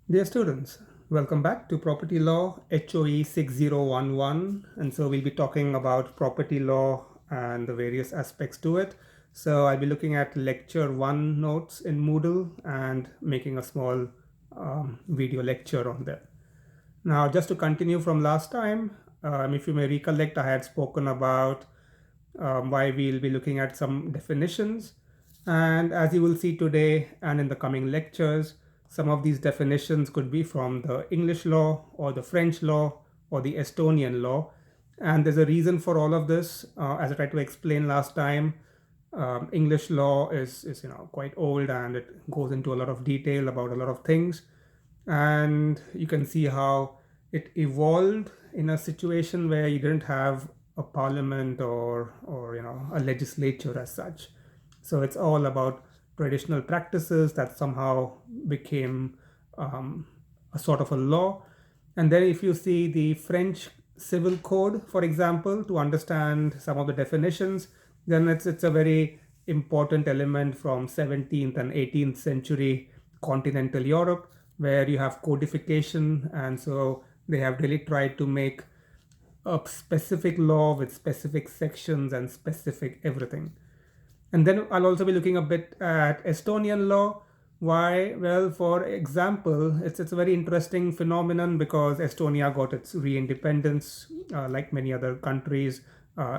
Dear students, welcome back to Property Law HOE 6011. And so we'll be talking about property law and the various aspects to it. So I'll be looking at lecture 1 notes in Moodle and making a small video lecture on that. Now, just to continue from last time, if you may recollect, I had spoken about why we'll be looking at some definitions. And as you will see today and in the coming lectures, some of these definitions could be from the English law or the French law or the Estonian law. And there's a reason for all of this. As I tried to explain last time, English law is quite old and it goes into a lot of detail about a lot of things. And you can see how it evolved in a situation where you didn't have a parliament or a legislature as such. So it's all about traditional practices that somehow became a sort of a law. And then if you see the French civil code, for example, to understand some of the definitions, then it's a very important element from 17th and 18th century continental Europe, where you have codification. And so they have really tried to make a specific law with specific sections and specific everything. And then I'll also be looking a bit at Estonian law. Why? Well, for example, it's a very interesting phenomenon because Estonia got its re-independence, like many other countries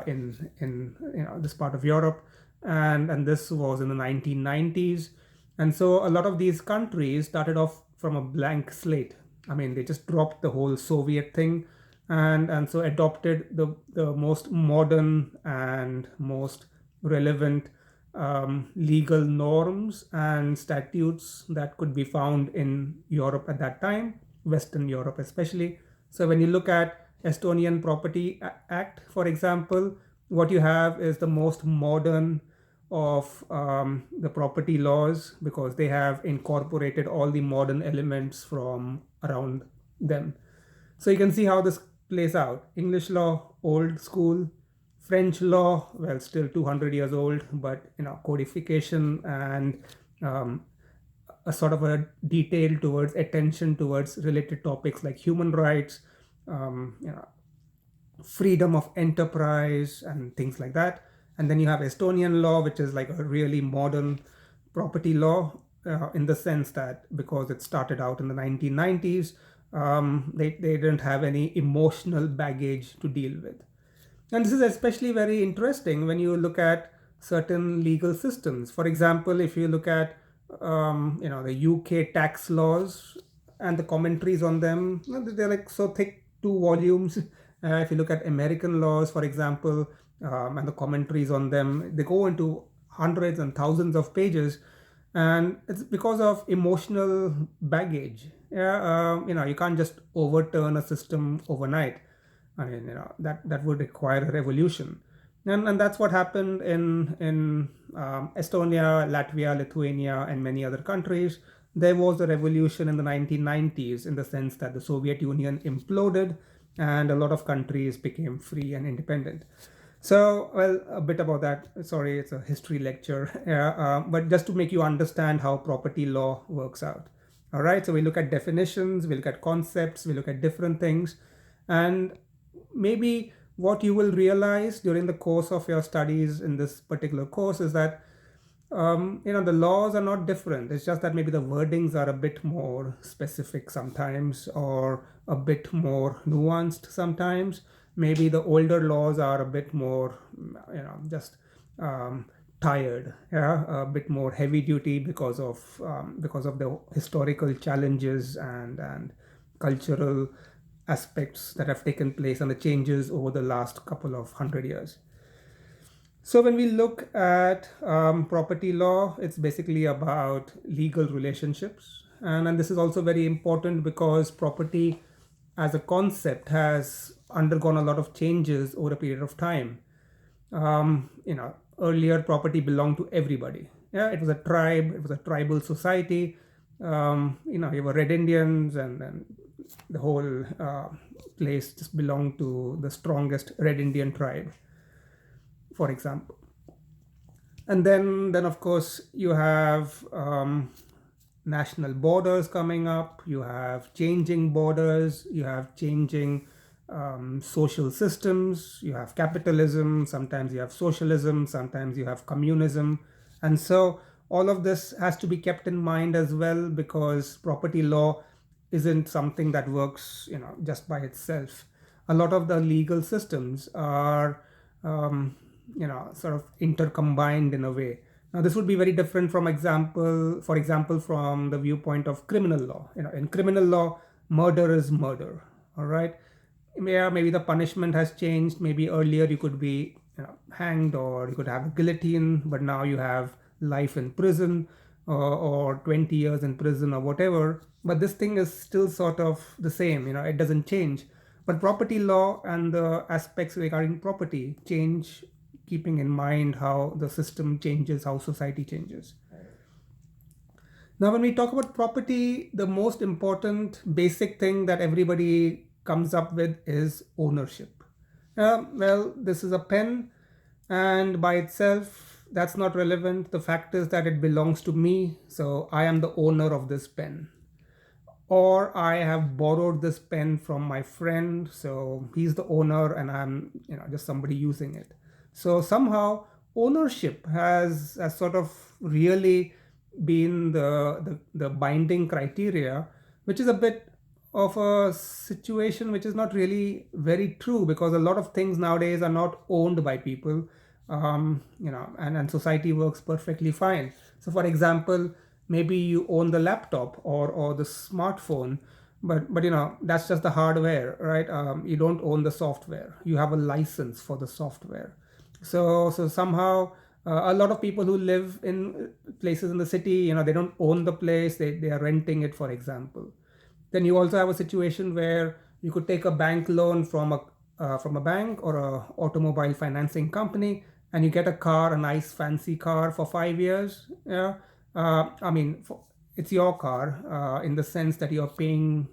in this part of Europe, and this was in the 1990s. And so a lot of these countries started off from a blank slate. I mean, they just dropped the whole Soviet thing, and so adopted the most modern and most relevant legal norms and statutes that could be found in Europe at that time, Western Europe especially. So when you look at Estonian Property Act, for example, what you have is the most modern of the property laws because they have incorporated all the modern elements from around them. So you can see how this plays out. English law, old school. French law, well, still 200 years old, but codification and a sort of a detail towards attention towards related topics like human rights, um, you know, freedom of enterprise and things like that. And then you have Estonian law, which is like a really modern property law in the sense that because it started out in the 1990s, they didn't have any emotional baggage to deal with. And this is especially very interesting when you look at certain legal systems. For example, if you look at the UK tax laws and the commentaries on them, they're like so thick, 2 volumes. If you look at American laws, for example, and the commentaries on them, they go into hundreds and thousands of pages, and it's because of emotional baggage. Yeah, you can't just overturn a system overnight. I mean, that would require a revolution, and that's what happened in Estonia, Latvia, Lithuania, and many other countries. There was a revolution in the 1990s in the sense that the Soviet Union imploded, and a lot of countries became free and independent. So, well, a bit about that. Sorry, it's a history lecture, but just to make you understand how property law works out. All right, so we look at definitions, we look at concepts, we look at different things, and maybe what you will realize during the course of your studies in this particular course is that the laws are not different. It's just that maybe the wordings are a bit more specific sometimes or a bit more nuanced sometimes. Maybe the older laws are a bit more just tired, yeah, a bit more heavy duty because of the historical challenges and cultural aspects that have taken place and the changes over the last couple of 100 years. So when we look at property law, it's basically about legal relationships. And this is also very important because property as a concept has undergone a lot of changes over a period of time. Earlier property belonged to everybody. Yeah, it was a tribe, it was a tribal society. You were Red Indians, and the whole place just belonged to the strongest Red Indian tribe, for example. And then of course you have national borders coming up, you have changing borders, you have changing social systems, you have capitalism, sometimes you have socialism, sometimes you have communism. And so all of this has to be kept in mind as well, because property law isn't something that works, just by itself. A lot of the legal systems are, sort of intercombined in a way. Now, this would be very different for example, from the viewpoint of criminal law. In criminal law, murder is murder. All right. Yeah, maybe the punishment has changed. Maybe earlier you could be, hanged, or you could have a guillotine, but now you have life in prison, or 20 years in prison, or whatever. But this thing is still sort of the same. It doesn't change. But property law and the aspects regarding property change, keeping in mind how the system changes, how society changes. Now, when we talk about property, the most important basic thing that everybody comes up with is ownership. Well, this is a pen, and by itself, that's not relevant. The fact is that it belongs to me, so I am the owner of this pen. Or I have borrowed this pen from my friend, so he's the owner, and I'm, just somebody using it. So somehow ownership has sort of really been the binding criteria, which is a bit of a situation which is not really very true, because a lot of things nowadays are not owned by people, and society works perfectly fine. So for example, maybe you own the laptop or the smartphone, but that's just the hardware, right? You don't own the software. You have a license for the software. So somehow, a lot of people who live in places in the city, they don't own the place, they are renting it, for example. Then you also have a situation where you could take a bank loan from a bank or a automobile financing company, and you get a car, a nice fancy car, for 5 years. Yeah, I mean, it's your car, in the sense that you're paying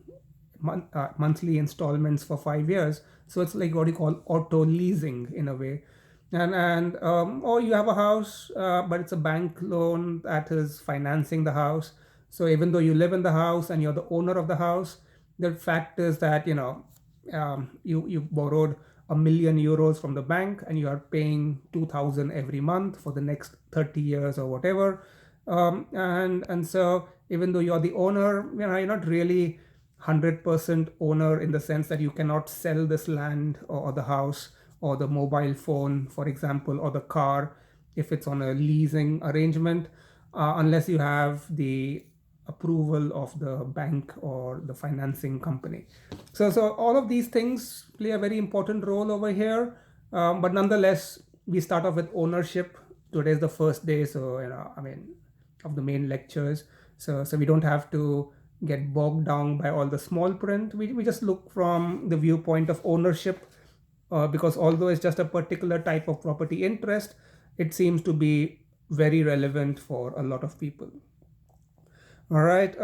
monthly installments for 5 years. So it's like what you call auto leasing in a way. And or you have a house, but it's a bank loan that is financing the house. So even though you live in the house and you're the owner of the house, the fact is that you borrowed €1 million from the bank, and you are paying 2,000 every month for the next 30 years or whatever. And so even though you're the owner, you're not really 100% owner, in the sense that you cannot sell this land or the house or the mobile phone, for example, or the car, if it's on a leasing arrangement, unless you have the approval of the bank or the financing company. So all of these things play a very important role over here. But nonetheless, we start off with ownership. Today is the first day, so of the main lectures. So we don't have to get bogged down by all the small print. We just look from the viewpoint of ownership, because although it's just a particular type of property interest, it seems to be very relevant for a lot of people. All right.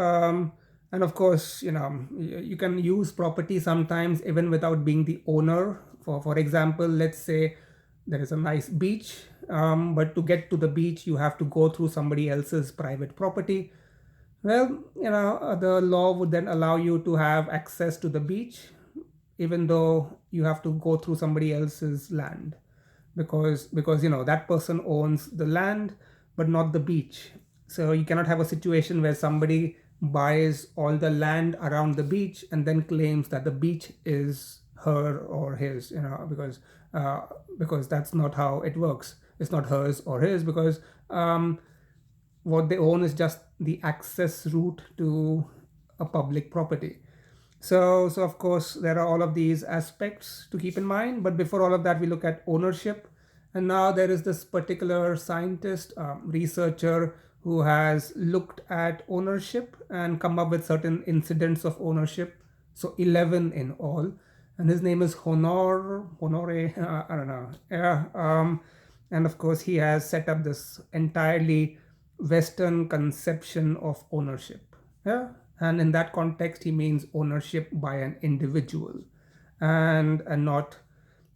And of course, you can use property sometimes even without being the owner. For example, let's say there is a nice beach, but to get to the beach, you have to go through somebody else's private property. Well, the law would then allow you to have access to the beach, even though you have to go through somebody else's land, because that person owns the land but not the beach. So you cannot have a situation where somebody buys all the land around the beach and then claims that the beach is her or his, because that's not how it works. It's not hers or his, because what they own is just the access route to a public property. So of course, there are all of these aspects to keep in mind. But before all of that, we look at ownership. And now there is this particular scientist, researcher, who has looked at ownership and come up with certain incidents of ownership. So 11 in all. And his name is Honore, I don't know. Yeah. And of course, he has set up this entirely Western conception of ownership. Yeah. And in that context, he means ownership by an individual, and not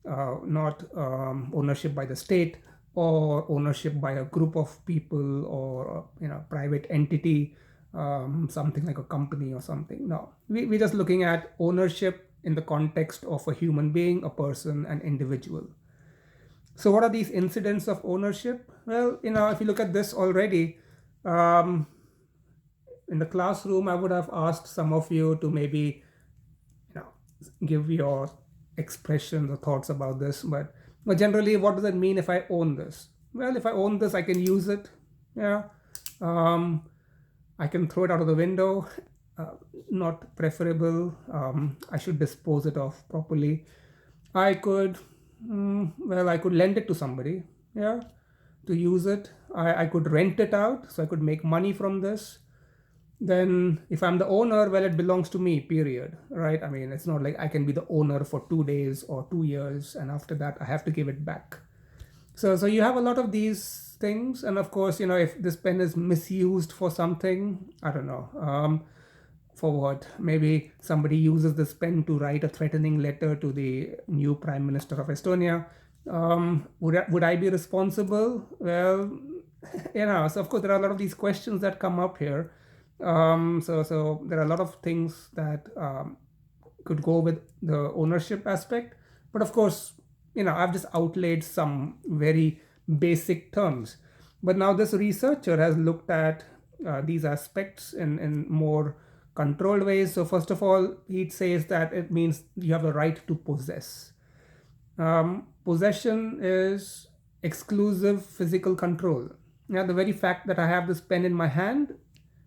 ownership by the state, or ownership by a group of people, or private entity. something like a company or something. No, we're just looking at ownership in the context of a human being, a person, an individual. So what are these incidents of ownership? Well, if you look at this already, um, in the classroom, I would have asked some of you to maybe, you know, give your expressions or thoughts about this. But generally, what does it mean if I own this? Well, if I own this, I can use it. Yeah. Um, I can throw it out of the window. Uh, Not preferable. I should dispose it off properly. I could, well, I could lend it to somebody, yeah, to use it. I could rent it out, so I could make money from this. Then, if I'm the owner, well, it belongs to me, period, right? I mean, it's not like I can be the owner for 2 days or 2 years, and after that, I have to give it back. So you have a lot of these things, and of course, if this pen is misused for something, I don't know. For what? Maybe somebody uses this pen to write a threatening letter to the new Prime Minister of Estonia. Would I be responsible? Well, so of course there are a lot of these questions that come up here. So there are a lot of things that could go with the ownership aspect. But of course, I've just outlaid some very basic terms. But now this researcher has looked at these aspects in more controlled ways. So first of all, he says that it means you have a right to possess. Possession is exclusive physical control. Now, the very fact that I have this pen in my hand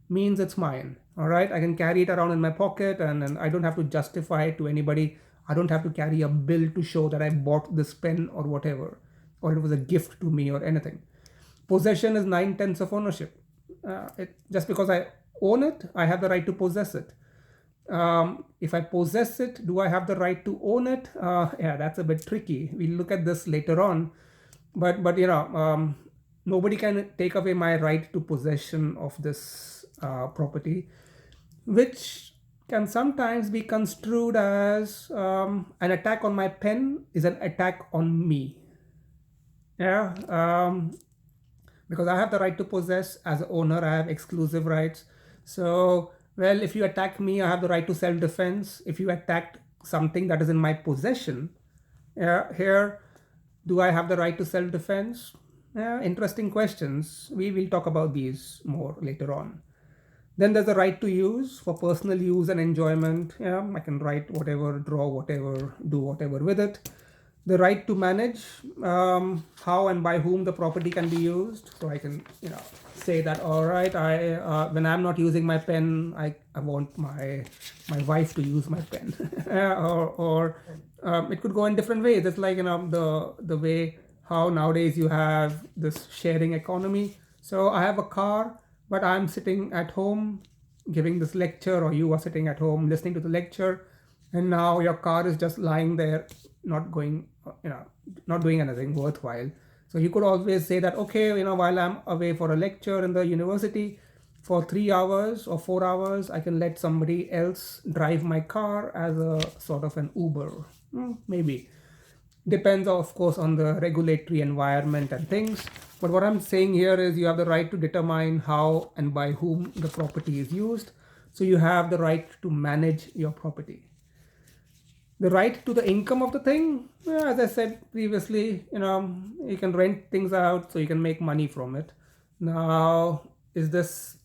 means it's mine. All right, I can carry it around in my pocket, and I don't have to justify it to anybody. I don't have to carry a bill to show that I bought this pen or whatever, or it was a gift to me or anything. Possession is 9/10 of ownership. Just because I own it, I have the right to possess it. If I possess it, do I have the right to own it? Yeah, that's a bit tricky. We'll look at this later on. But nobody can take away my right to possession of this property, which can sometimes be construed as an attack on my pen is an attack on me. Yeah, because I have the right to possess as an owner, I have exclusive rights. So, well, if you attack me, I have the right to self-defense. If you attacked something that is in my possession, here, do I have the right to self-defense? Yeah, interesting questions. We will talk about these more later on. Then there's the right to use for personal use and enjoyment. Yeah, I can write whatever, draw whatever, do whatever with it. The right to manage how and by whom the property can be used. So I can, say that, all right, when I'm not using my pen, I want my wife to use my pen, or it could go in different ways. It's like the way how nowadays you have this sharing economy. So I have a car, but I'm sitting at home giving this lecture, or you are sitting at home listening to the lecture, and now your car is just lying there, not going, not doing anything worthwhile. So you could always say that, okay, while I'm away for a lecture in the university for 3 hours or 4 hours, I can let somebody else drive my car as a sort of an Uber. Maybe. Depends, of course, on the regulatory environment and things. But what I'm saying here is you have the right to determine how and by whom the property is used. So you have the right to manage your property. The right to the income of the thing, as I said previously, you can rent things out so you can make money from it. Now, is this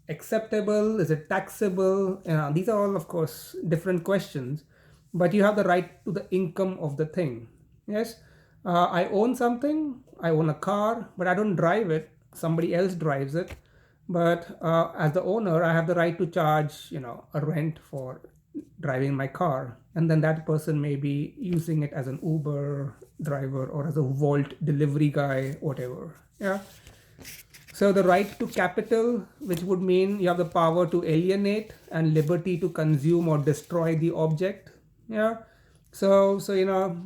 acceptable? Is it taxable? These are all, of course, different questions. But you have the right to the income of the thing. Yes, I own something. I own a car, but I don't drive it. Somebody else drives it. But as the owner, I have the right to charge, a rent for driving my car, and then that person may be using it as an Uber driver or as a Volt delivery guy, whatever. Yeah. So the right to capital, which would mean you have the power to alienate and liberty to consume or destroy the object. Yeah. So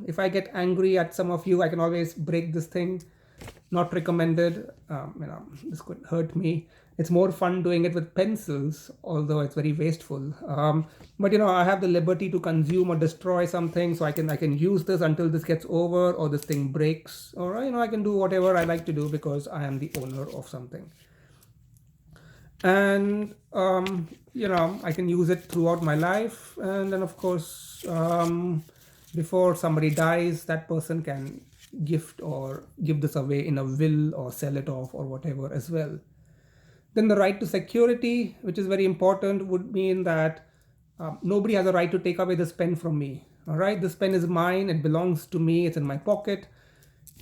if I get angry at some of you, I can always break this thing. Not recommended. This could hurt me. It's more fun doing it with pencils, although it's very wasteful. But I have the liberty to consume or destroy something, so I can use this until this gets over or this thing breaks, or I can do whatever I like to do because I am the owner of something. and I can use it throughout my life. And then of course, before somebody dies, that person can gift or give this away in a will or sell it off or whatever as well. Then the right to security, which is very important, would mean that nobody has a right to take away this pen from me. All right, this pen is mine, it belongs to me, it's in my pocket.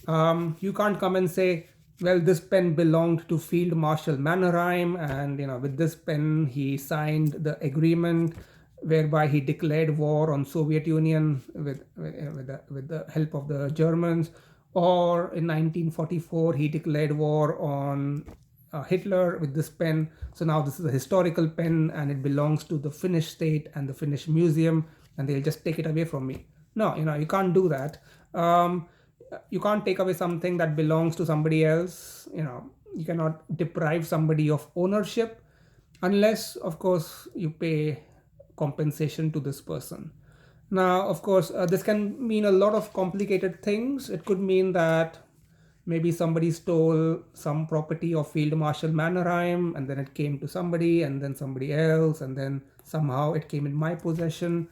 You can't come and say, well, this pen belonged to Field Marshal Mannerheim, and with this pen he signed the agreement whereby he declared war on Soviet Union with the help of the Germans, or in 1944 he declared war on Hitler with this pen. So now this is a historical pen and it belongs to the Finnish state and the Finnish museum, and they'll just take it away from me. No, you can't do that. You can't take away something that belongs to somebody else. You cannot deprive somebody of ownership unless, of course, you pay compensation to this person. Now, of course, this can mean a lot of complicated things. It could mean that maybe somebody stole some property of Field Marshal Mannerheim, and then it came to somebody, and then somebody else, and then somehow it came in my possession.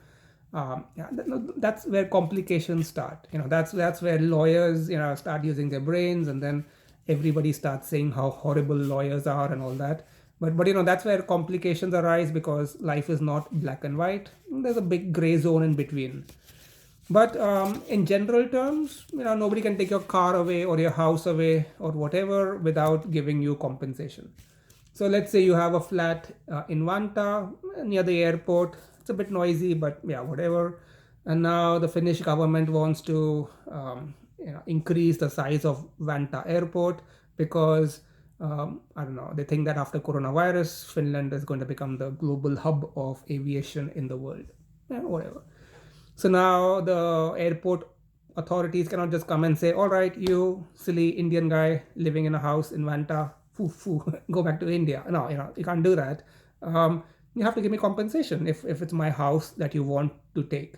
Yeah, that's where complications start. That's where lawyers start using their brains, and then everybody starts saying how horrible lawyers are and all that. But that's where complications arise, because life is not black and white. There's a big gray zone in between. But in general terms, nobody can take your car away or your house away or whatever without giving you compensation. So let's say you have a flat in Vantaa near the airport. It's a bit noisy, but yeah, whatever. And now the Finnish government wants to increase the size of Vantaa airport because I don't know, they think that after coronavirus, Finland is going to become the global hub of aviation in the world. Yeah, whatever. So now the airport authorities cannot just come and say, all right, you silly Indian guy living in a house in Vantaa, go back to India. No, you can't do that. You have to give me compensation if it's my house that you want to take.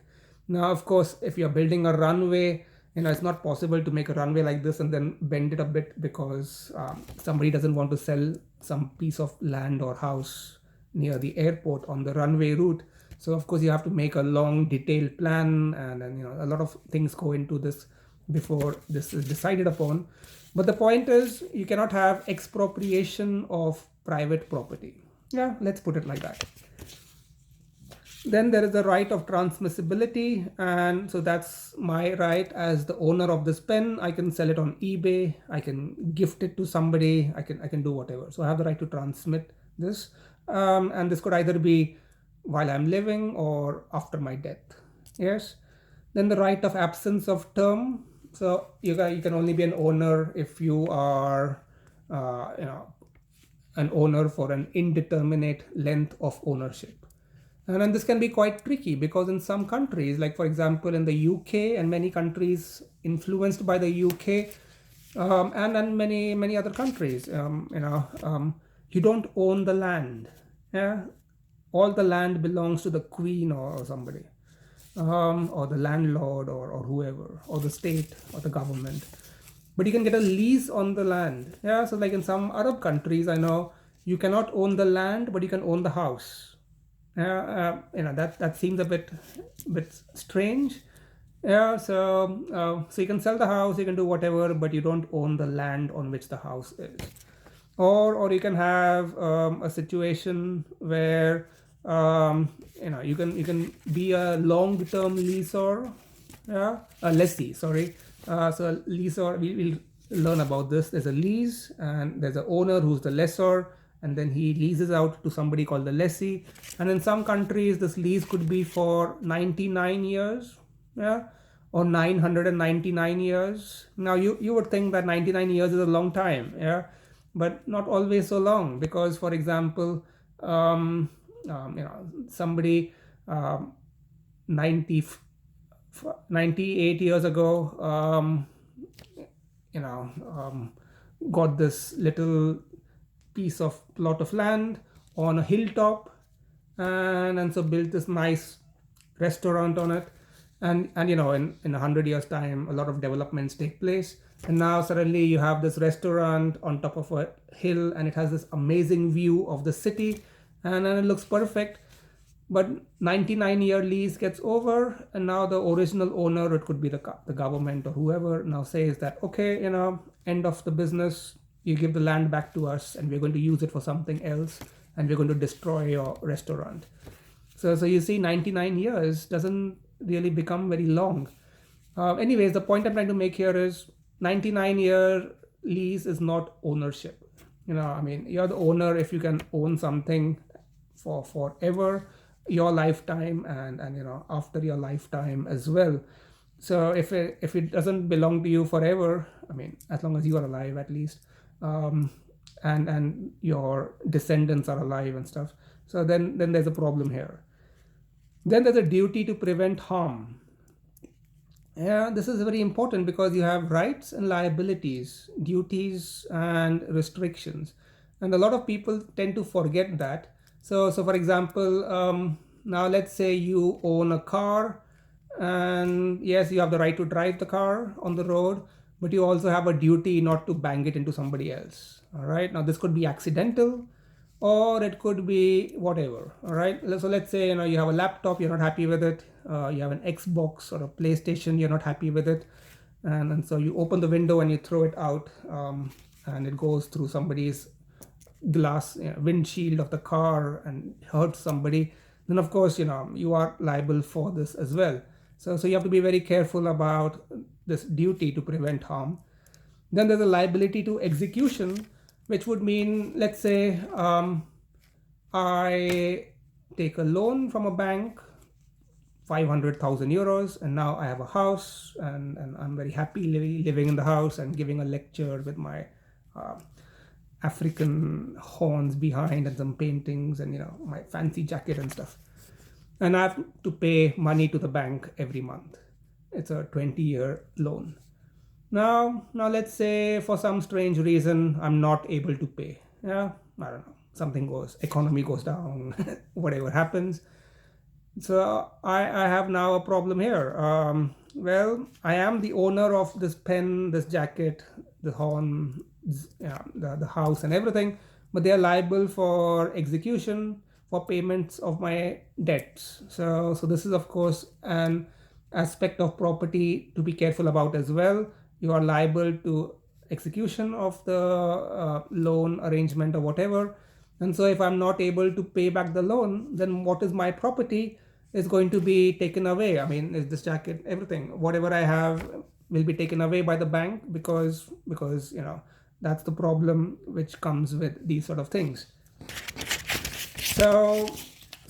Now, of course, if you're building a runway, it's not possible to make a runway like this and then bend it a bit because somebody doesn't want to sell some piece of land or house near the airport on the runway route. So of course you have to make a long detailed plan, and then a lot of things go into this before this is decided upon. But the point is, you cannot have expropriation of private property. Yeah, let's put it like that. Then there is the right of transmissibility, and so that's my right as the owner of this pen. I can sell it on eBay, I can gift it to somebody, I can do whatever. So I have the right to transmit this, and this could either be while I'm living or after my death. Yes. Then the right of absence of term. So you can only be an owner if you are an owner for an indeterminate length of ownership. And then this can be quite tricky because in some countries, like for example in the UK and many countries influenced by the UK, and many other countries, you don't own the land. Yeah, all the land belongs to the queen or somebody, or the landlord or whoever, or the state or the government. But you can get a lease on the land. Yeah, so like in some Arab countries, I know you cannot own the land, but you can own the house. That seems a bit strange. Yeah, so you can sell the house, you can do whatever, but you don't own the land on which the house is. Or you can have a situation where you can be a long-term leaser, yeah, a lessee. Sorry, so a leaser. We'll learn about this. There's a lease, and there's an owner who's the lessor, and then he leases out to somebody called the lessee. And in some countries, this lease could be for 99 years, yeah, or 999 years. Now you would think that 99 years is a long time, yeah, but not always so long, because for example, somebody 98 years ago got this little piece of plot of land on a hilltop, and so built this nice restaurant on it. And in 100 years time, a lot of developments take place, and now suddenly you have this restaurant on top of a hill, and it has this amazing view of the city, and then it looks perfect. But 99-year lease gets over, and now the original owner, it could be the government or whoever, now says that, okay, end of the business, you give the land back to us, and we're going to use it for something else, and we're going to destroy your restaurant. So you see, 99 years doesn't really become very long. Anyways, the point I'm trying to make here is 99-year lease is not ownership. I mean, you're the owner if you can own something for forever, your lifetime, and after your lifetime as well. So if it doesn't belong to you forever, I mean, as long as you are alive at least, and your descendants are alive and stuff, so then there's a problem here. Then there's a duty to prevent harm. Yeah, this is very important because you have rights and liabilities, duties and restrictions, and a lot of people tend to forget that. So for example, now let's say you own a car, and yes, you have the right to drive the car on the road, but you also have a duty not to bang it into somebody else. All right, now this could be accidental, or it could be whatever. All right, so let's say you have a laptop, you're not happy with it, you have an Xbox or a PlayStation, you're not happy with it, and so you open the window and you throw it out, and it goes through somebody's glass windshield of the car and hurts somebody. Then of course you are liable for this as well. So you have to be very careful about this duty to prevent harm. Then there's a liability to execution, which would mean, let's say, I take a loan from a bank, 500,000 euros, and now I have a house, and I'm very happy living in the house and giving a lecture with my African horns behind and some paintings and my fancy jacket and stuff. And I have to pay money to the bank every month. It's a 20-year loan. Now let's say for some strange reason I'm not able to pay. Yeah, I don't know. Economy goes down, whatever happens. So I have now a problem here. Well, I am the owner of this pen, this jacket, the horn, the house and everything, but they are liable for execution, for payments of my debts. So this is of course an aspect of property to be careful about as well. You are liable to execution of the loan arrangement or whatever. And so if I'm not able to pay back the loan, then what is my property is going to be taken away. I mean, is this jacket, everything, whatever I have will be taken away by the bank because that's the problem which comes with these sort of things. So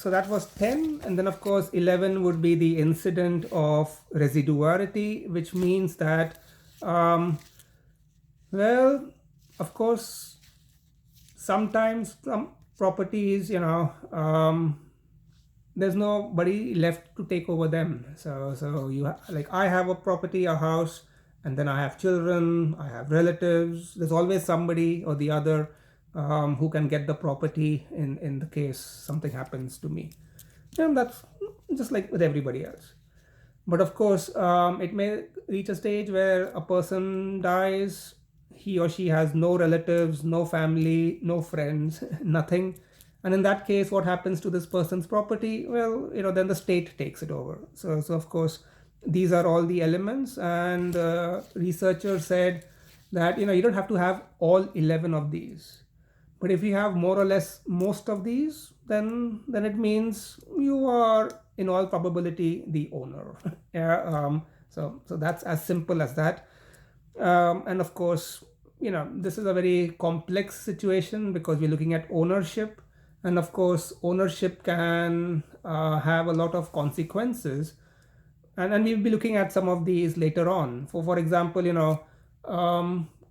that was 10, and then of course 11 would be the incident of residuarity, which means that well, of course, sometimes some properties, there's nobody left to take over them. So you like I have a property, a house, and then I have children, I have relatives. There's always somebody or the other who can get the property in the case something happens to me. And that's just like with everybody else. But of course, it may reach a stage where a person dies, he or she has no relatives, no family, no friends, nothing. And in that case, what happens to this person's property? Well, then the state takes it over. So of course, these are all the elements. And researchers said that, you don't have to have all 11 of these. But if you have more or less most of these, then it means you are in all probability the owner. Yeah, so that's as simple as that. And of course, this is a very complex situation because we're looking at ownership, and of course ownership can have a lot of consequences, and we'll be looking at some of these later on. For example,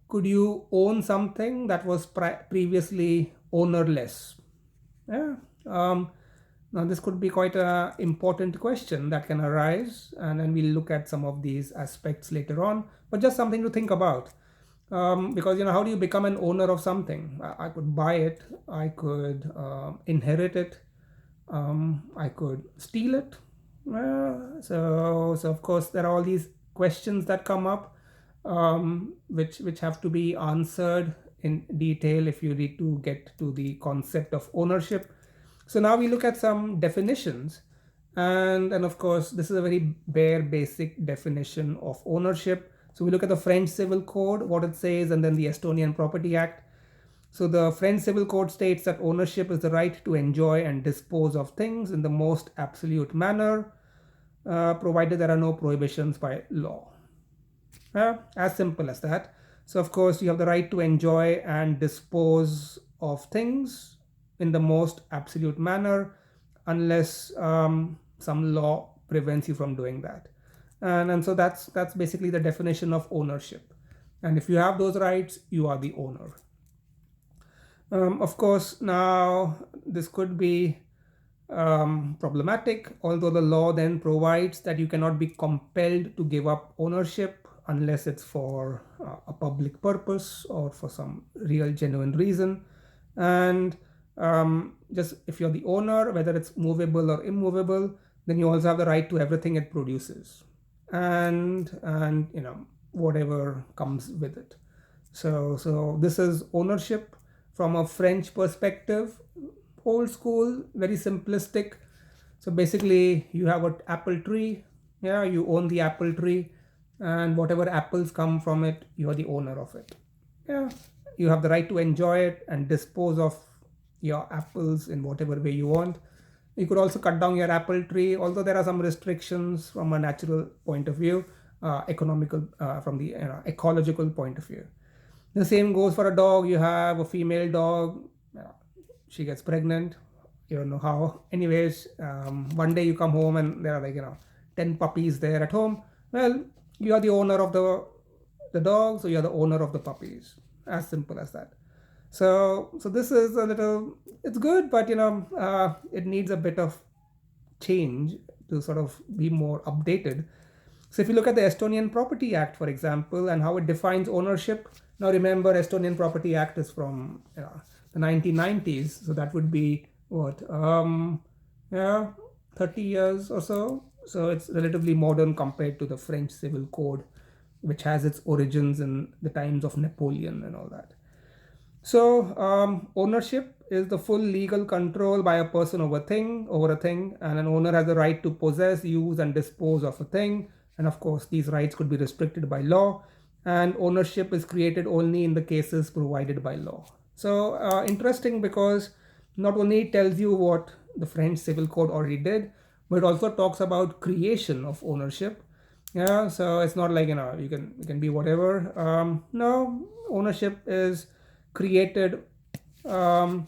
could you own something that was previously ownerless? Yeah. Now this could be quite an important question that can arise, and then we'll look at some of these aspects later on, but just something to think about. Because how do you become an owner of something? I could buy it, I could inherit it, I could steal it. So of course there are all these questions that come up. which have to be answered in detail if you need to get to the concept of ownership. So now we look at some definitions, and of course this is a very bare basic definition of ownership. So we look at the French Civil Code, what it says, and then the Estonian Property Act. So the French Civil Code states that ownership is the right to enjoy and dispose of things in the most absolute manner, provided there are no prohibitions by law. As simple as that. So of course you have the right to enjoy and dispose of things in the most absolute manner, unless some law prevents you from doing that. And so that's basically the definition of ownership. And if you have those rights, you are the owner. Of course, now this could be problematic, although the law then provides that you cannot be compelled to give up ownership unless it's for a public purpose or for some real genuine reason. And just if you're the owner, whether it's movable or immovable, then you also have the right to everything it produces, and whatever comes with it. So this is ownership from a French perspective, old school, very simplistic. So basically you have an apple tree, you own the apple tree, and whatever apples come from it, you're the owner of it. You have the right to enjoy it and dispose of your apples in whatever way you want. You could also cut down your apple tree, although there are some restrictions from a natural point of view, economical, from the ecological point of view. The same goes for a dog. You have a female dog, she gets pregnant, you don't know how. Anyways, one day you come home and there are 10 puppies there at home. Well, you are the owner of the dog, so you are the owner of the puppies. As simple as that. So this is a little, it's good, but it needs a bit of change to sort of be more updated. So if you look at the Estonian Property Act, for example, and how it defines ownership. Now remember, Estonian Property Act is from the 1990s, so that would be what 30 years or so. So it's relatively modern compared to the French Civil Code, which has its origins in the times of Napoleon and all that. So ownership is the full legal control by a person over a thing, and an owner has the right to possess, use, and dispose of a thing. And of course, these rights could be restricted by law, and ownership is created only in the cases provided by law. So interesting, because not only it tells you what the French Civil Code already did, but it also talks about creation of ownership. So it's not like you can be whatever. No, ownership is created when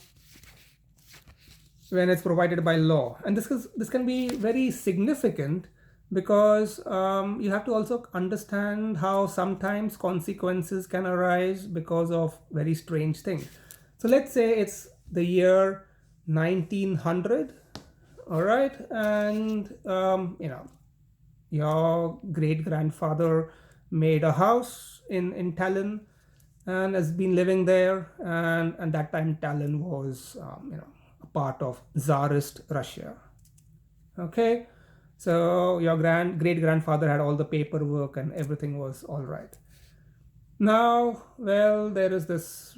it's provided by law, and this can be very significant, because you have to also understand how sometimes consequences can arise because of very strange things. So let's say it's the year 1900, all right, and your great grandfather made a house in Tallinn and has been living there, and that time Tallinn was a part of Tsarist Russia. Okay, so your great grandfather had all the paperwork and everything was all right. Now, well, there is this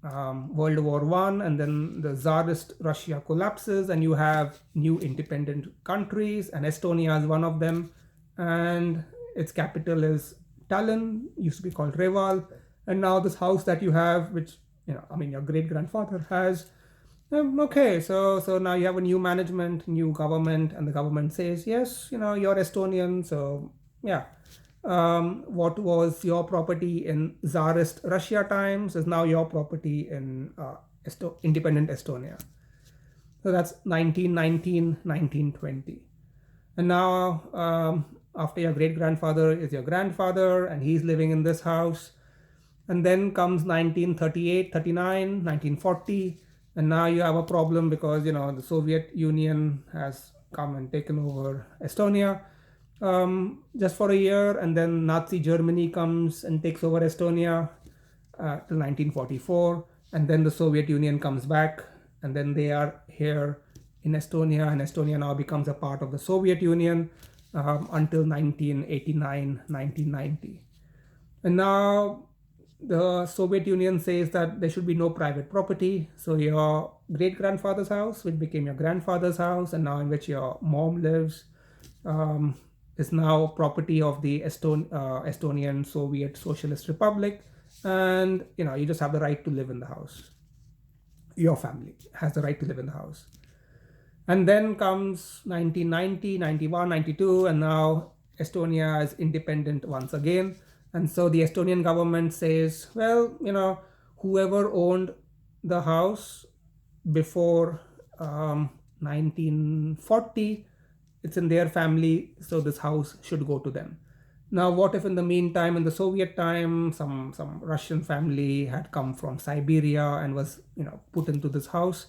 World War I, and then the Tsarist Russia collapses, and you have new independent countries, and Estonia is one of them, and its capital is Tallinn, used to be called Reval. And now this house that you have, which your great grandfather has, okay, so now you have a new management, new government, and the government says, yes, you're Estonian, so yeah, what was your property in Tsarist Russia times is now your property in independent Estonia. So that's 1919, 1920. And now after your great grandfather is your grandfather, and he's living in this house. And then comes 1938, 39, 1940, and now you have a problem because the Soviet Union has come and taken over Estonia just for a year, and then Nazi Germany comes and takes over Estonia till 1944, and then the Soviet Union comes back, and then they are here in Estonia, and Estonia now becomes a part of the Soviet Union until 1989, 1990. And now the Soviet Union says that there should be no private property. So your great grandfather's house, which became your grandfather's house, and now in which your mom lives, um, is now property of the Estonian Soviet Socialist Republic, and you just have the right to live in the house. Your family has the right to live in the house. And then comes 1990, 91, 92, and now Estonia is independent once again. And so the Estonian government says, well, whoever owned the house before 1940, it's in their family, so this house should go to them. Now, what if in the meantime, in the Soviet time, some Russian family had come from Siberia and was put into this house?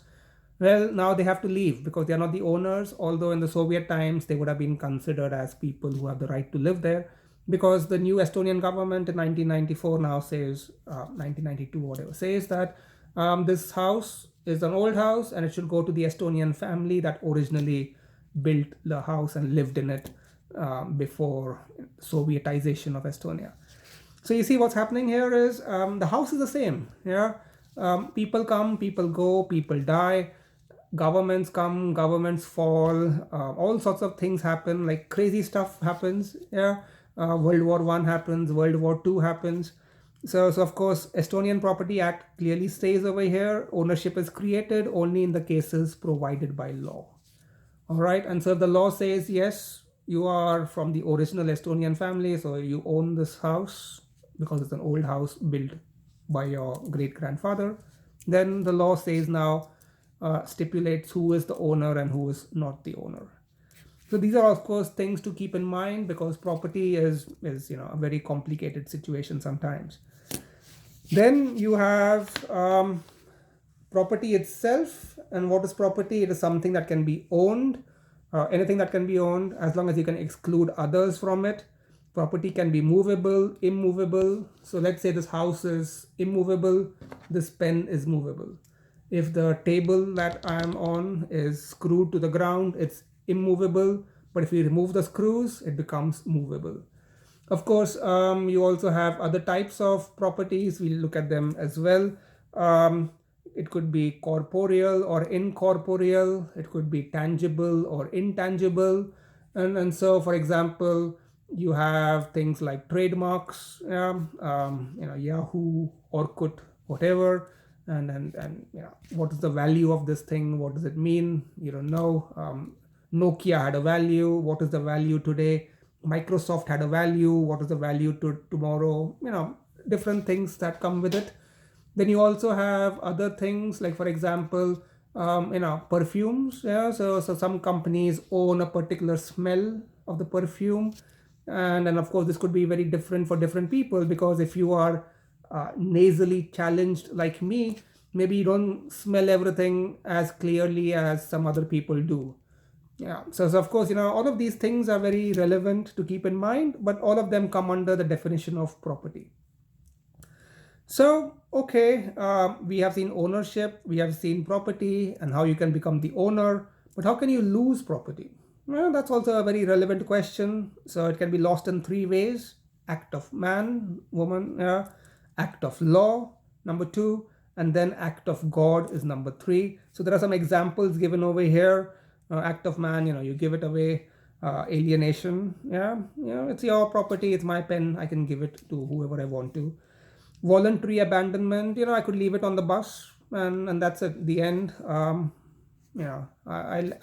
Well, now they have to leave because they are not the owners, although in the Soviet times they would have been considered as people who have the right to live there, because the new Estonian government in 1994 now says, 1992, whatever, says that this house is an old house and it should go to the Estonian family that originally built the house and lived in it before Sovietization of Estonia. So you see what's happening here is the house is the same. Yeah, people come, people go, people die, governments come, governments fall, all sorts of things happen, like crazy stuff happens. Yeah, World War I happens, World War II happens. So of course, Estonian Property Act clearly says over here, ownership is created only in the cases provided by law. All right, and so if the law says yes, you are from the original Estonian family, so you own this house because it's an old house built by your great grandfather, then the law says now stipulates who is the owner and who is not the owner. So these are of course things to keep in mind, because property is a very complicated situation sometimes. Then you have property itself. And what is property? It is something that can be owned, anything that can be owned, as long as you can exclude others from it. Property can be movable, immovable. So let's say this house is immovable, this pen is movable. If the table that I'm on is screwed to the ground, it's immovable, but if you remove the screws, it becomes movable. Of course, you also have other types of properties. We'll look at them as well. It could be corporeal or incorporeal. It could be tangible or intangible. And so, for example, you have things like trademarks, Yahoo, Orkut, whatever. And what is the value of this thing? What does it mean? You don't know. Nokia had a value. What is the value today? Microsoft had a value. What is the value to tomorrow? Different things that come with it. Then you also have other things, like for example, perfumes. Yeah, so some companies own a particular smell of the perfume, and of course this could be very different for different people, because if you are nasally challenged like me, maybe you don't smell everything as clearly as some other people do. Yeah, so of course, all of these things are very relevant to keep in mind, but all of them come under the definition of property. So, okay, we have seen ownership, we have seen property and how you can become the owner, but how can you lose property? Well, that's also a very relevant question. So it can be lost in three ways: act of man, woman, act of law, number two, and then act of God is number three. So there are some examples given over here. Act of man, you give it away. Alienation, it's your property, it's my pen, I can give it to whoever I want to. Voluntary abandonment, I could leave it on the bus and that's at the end. I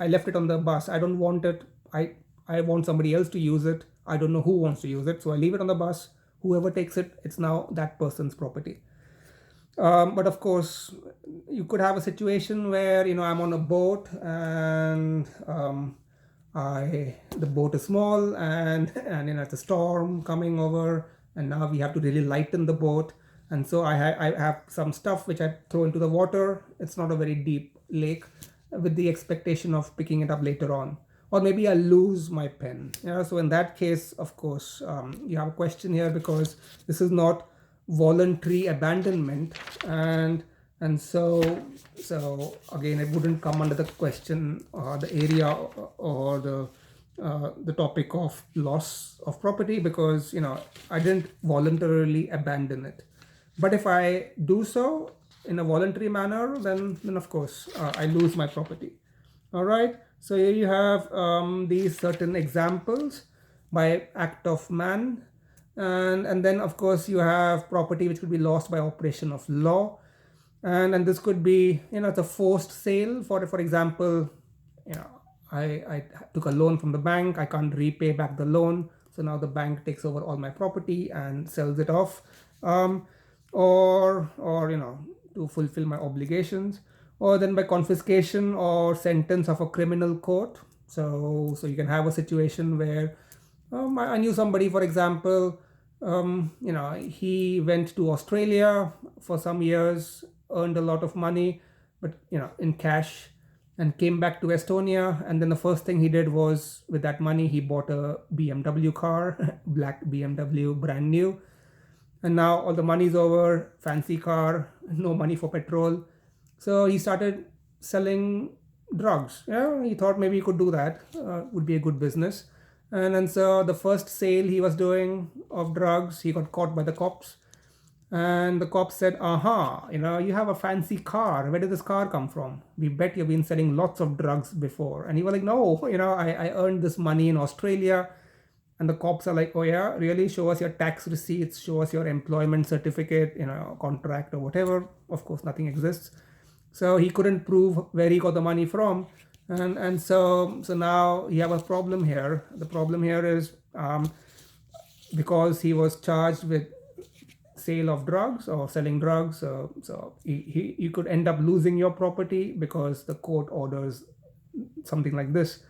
left it on the bus, I don't want it, I want somebody else to use it, I don't know who wants to use it, so I leave it on the bus. Whoever takes it, it's now that person's property. But of course, you could have a situation where I'm on a boat and the boat is small and it's a storm coming over, and now we have to really lighten the boat, and so I have some stuff which I throw into the water. It's not a very deep lake, with the expectation of picking it up later on, or maybe I lose my pen. So in that case, of course, you have a question here, because this is not voluntary abandonment, and so again, it wouldn't come under the question or the area or the the topic of loss of property because I didn't voluntarily abandon it. But if I do so in a voluntary manner, then of course I lose my property. All right. So here you have these certain examples by act of man, and then of course you have property which could be lost by operation of law, and this could be it's a forced sale. For example, you know I took a loan from the bank. I can't repay back the loan, so now the bank takes over all my property and sells it off, um, or to fulfill my obligations, or then by confiscation or sentence of a criminal court. So you can have a situation where I knew somebody, for example, he went to Australia for some years, earned a lot of money, but in cash, and came back to Estonia. And then the first thing he did was, with that money, he bought a BMW car, black BMW, brand new. And now all the money's over, fancy car, no money for petrol. So he started selling drugs. Yeah, he thought maybe he could do that, would be a good business. And so the first sale he was doing of drugs, he got caught by the cops. And the cops said, aha, you have a fancy car. Where did this car come from? We bet you've been selling lots of drugs before. And he was like, no, I earned this money in Australia. And the cops are like, oh yeah, really? Show us your tax receipts, show us your employment certificate, contract or whatever. Of course, nothing exists. So he couldn't prove where he got the money from. And so now you have a problem here. The problem here is because he was charged with sale of drugs or selling drugs, so you could end up losing your property because the court orders something like this.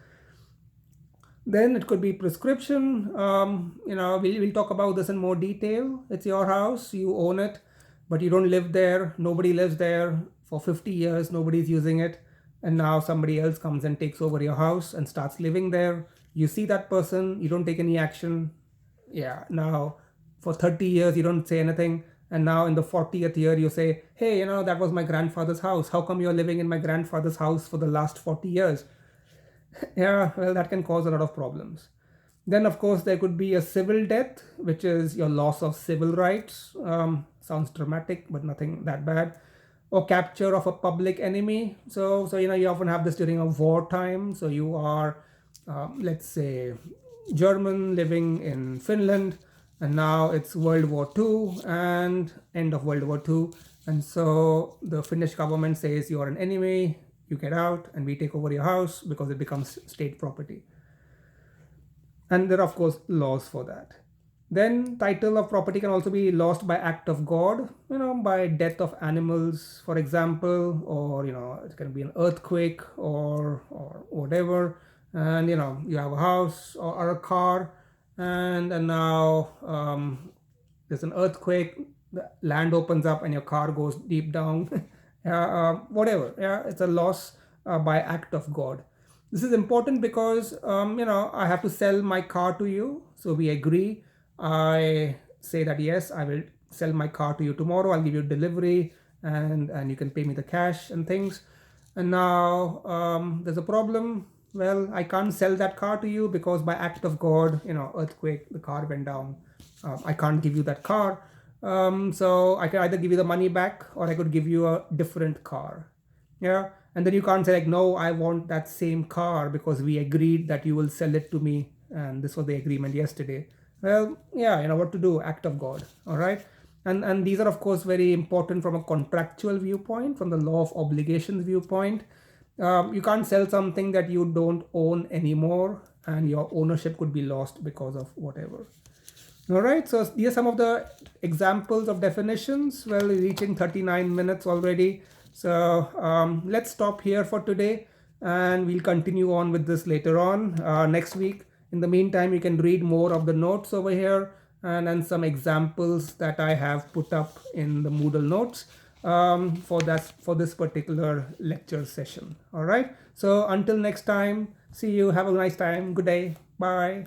Then it could be prescription. We'll talk about this in more detail. It's your house, you own it, but you don't live there. Nobody lives there for 50 years. Nobody's using it. And now somebody else comes and takes over your house and starts living there. You see that person, you don't take any action. Yeah, now for 30 years, you don't say anything. And now in the 40th year, you say, hey, that was my grandfather's house. How come you're living in my grandfather's house for the last 40 years? Yeah, well, that can cause a lot of problems. Then, of course, there could be a civil death, which is your loss of civil rights. Sounds dramatic, but nothing that bad. Or capture of a public enemy. So you often have this during a wartime. So you are, let's say, German living in Finland, and now it's World War II and end of World War II. And so the Finnish government says you are an enemy, you get out, and we take over your house because it becomes state property. And there are, of course, laws for that. Then title of property can also be lost by act of God, by death of animals, for example, or, it can be an earthquake or whatever. And, you have a house or a car, and now there's an earthquake, the land opens up and your car goes deep down, whatever. Yeah, it's a loss by act of God. This is important because, I have to sell my car to you. So we agree. I say that, yes, I will sell my car to you tomorrow. I'll give you delivery and you can pay me the cash and things. And now there's a problem. Well, I can't sell that car to you because by act of God, earthquake, the car went down. I can't give you that car. So I can either give you the money back or I could give you a different car. Yeah. And then you can't say like, no, I want that same car because we agreed that you will sell it to me. And this was the agreement yesterday. Well, yeah, what to do, act of God. All right. And these are, of course, very important from a contractual viewpoint, from the law of obligations viewpoint. You can't sell something that you don't own anymore and your ownership could be lost because of whatever. All right, so these are some of the examples of definitions. Well, we're reaching 39 minutes already. So let's stop here for today and we'll continue on with this later on next week. In the meantime, you can read more of the notes over here and some examples that I have put up in the Moodle notes for this particular lecture session. All right. So until next time, see you. Have a nice time. Good day. Bye.